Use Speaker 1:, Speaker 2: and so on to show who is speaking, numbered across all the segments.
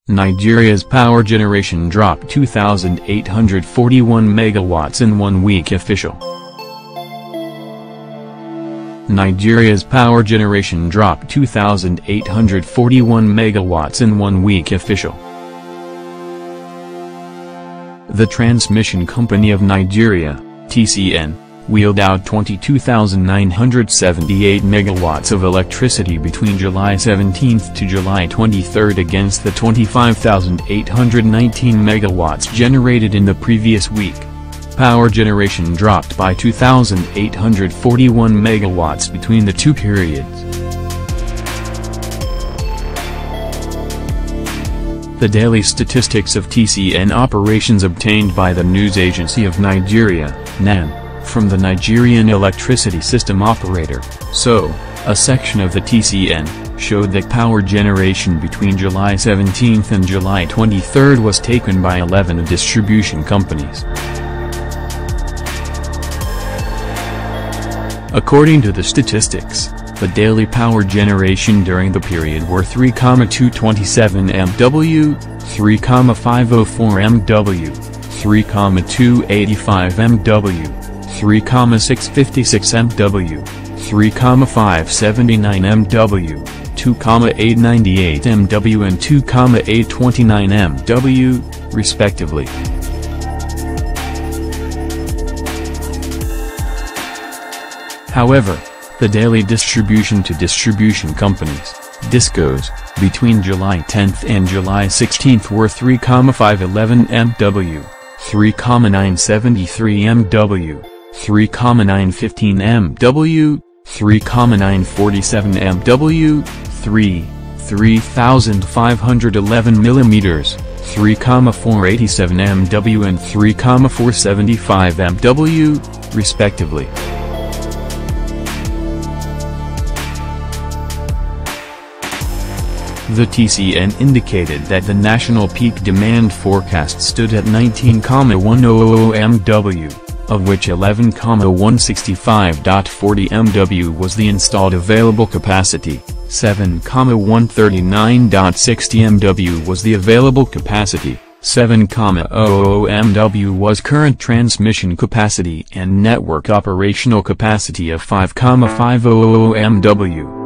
Speaker 1: Nigeria's power generation dropped 2,841 megawatts in 1 week. Official. Nigeria's power generation dropped 2,841 megawatts in 1 week. Official. The Transmission Company of Nigeria, TCN, wheeled out 22,978 megawatts of electricity between July 17 to July 23 against the 25,819 megawatts generated in the previous week. Power generation dropped by 2,841 megawatts between the two periods. The daily statistics of TCN operations obtained by the news agency of Nigeria, NAN, from the Nigerian Electricity System Operator, SO, a section of the TCN, showed that power generation between July 17 and July 23 was taken by 11 distribution companies. According to the statistics, the daily power generation during the period were 3,227 MW, 3,504 MW, 3,285 MW, 3,656 MW, 3,579 MW, 2,898 MW and 2,829 MW, respectively. However, the daily distribution to distribution companies, DISCOs, between July 10 and July 16 were 3,511 MW, 3,973 MW, 3,915 MW, 3,947 MW, 3,511 mm, 3,487 MW and 3,475 MW, respectively. The TCN indicated that the national peak demand forecast stood at 19,100 MW, of which 11,165.40 MW was the installed available capacity, 7,139.60 MW was the available capacity, 7,00 MW was current transmission capacity and network operational capacity of 5,500 MW.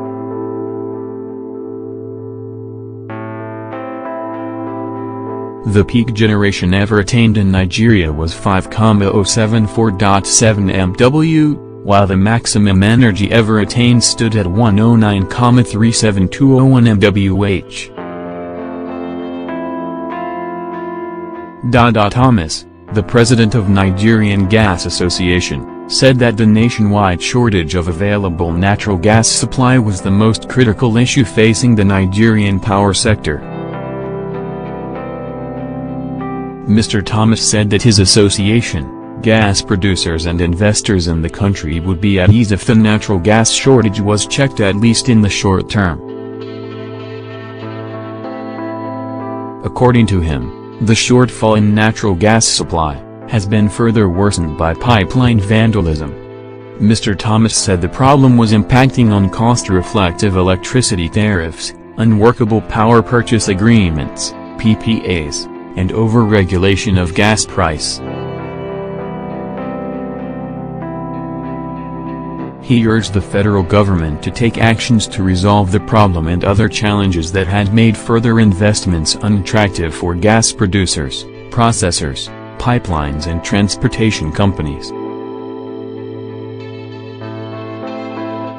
Speaker 1: The peak generation ever attained in Nigeria was 5,074.7 MW, while the maximum energy ever attained stood at 109,37201 MWh. Thomas, the president of Nigerian Gas Association, said that the nationwide shortage of available natural gas supply was the most critical issue facing the Nigerian power sector. Mr. Thomas said that his association, gas producers and investors in the country would be at ease if the natural gas shortage was checked at least in the short term. According to him, the shortfall in natural gas supply has been further worsened by pipeline vandalism. Mr. Thomas said the problem was impacting on cost-reflective electricity tariffs, unworkable power purchase agreements, PPAs, and over-regulation of gas price. He urged the federal government to take actions to resolve the problem and other challenges that had made further investments unattractive for gas producers, processors, pipelines and transportation companies.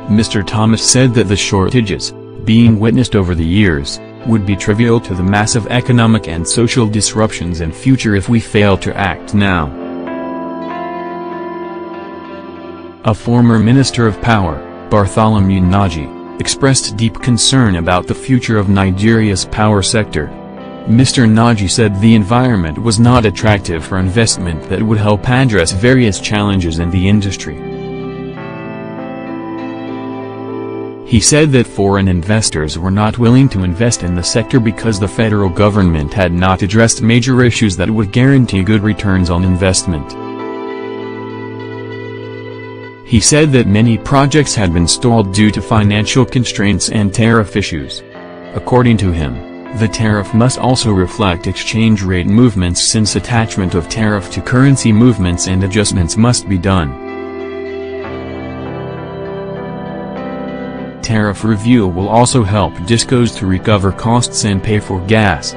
Speaker 1: Mr. Thomas said that the shortages, being witnessed over the years, would be trivial to the massive economic and social disruptions in future if we fail to act now. A former Minister of Power, Bartholomew Naji, expressed deep concern about the future of Nigeria's power sector. Mr. Naji said the environment was not attractive for investment that would help address various challenges in the industry. He said that foreign investors were not willing to invest in the sector because the federal government had not addressed major issues that would guarantee good returns on investment. He said that many projects had been stalled due to financial constraints and tariff issues. According to him, The tariff must also reflect exchange rate movements, since attachment of tariff to currency movements and adjustments must be done. Tariff review will also help discos to recover costs and pay for gas.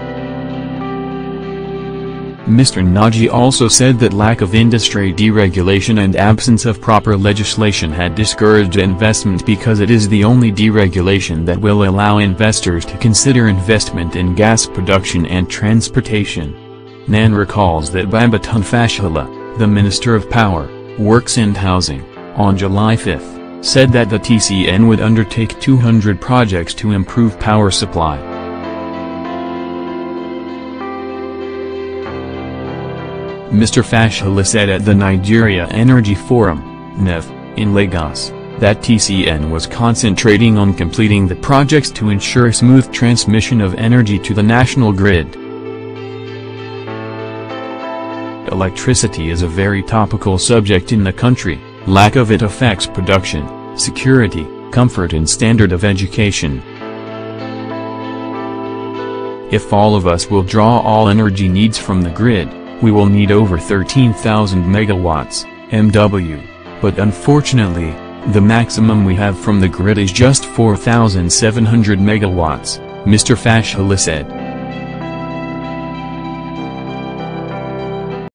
Speaker 1: Mr. Nagy also said that lack of industry deregulation and absence of proper legislation had discouraged investment, because it is the only deregulation that will allow investors to consider investment in gas production and transportation. NAN recalls that Babatunde Fashola, the Minister of Power, Works and Housing, on July 5, said that the TCN would undertake 200 projects to improve power supply. Mr. Fashola said at the Nigeria Energy Forum, NEF, in Lagos, that TCN was concentrating on completing the projects to ensure smooth transmission of energy to the national grid. Electricity is a very topical subject in the country. Lack of it affects production, security, comfort and standard of education. If all of us will draw all energy needs from the grid, we will need over 13,000 megawatts, MW, but unfortunately, the maximum we have from the grid is just 4,700 megawatts, Mr. Fashola said.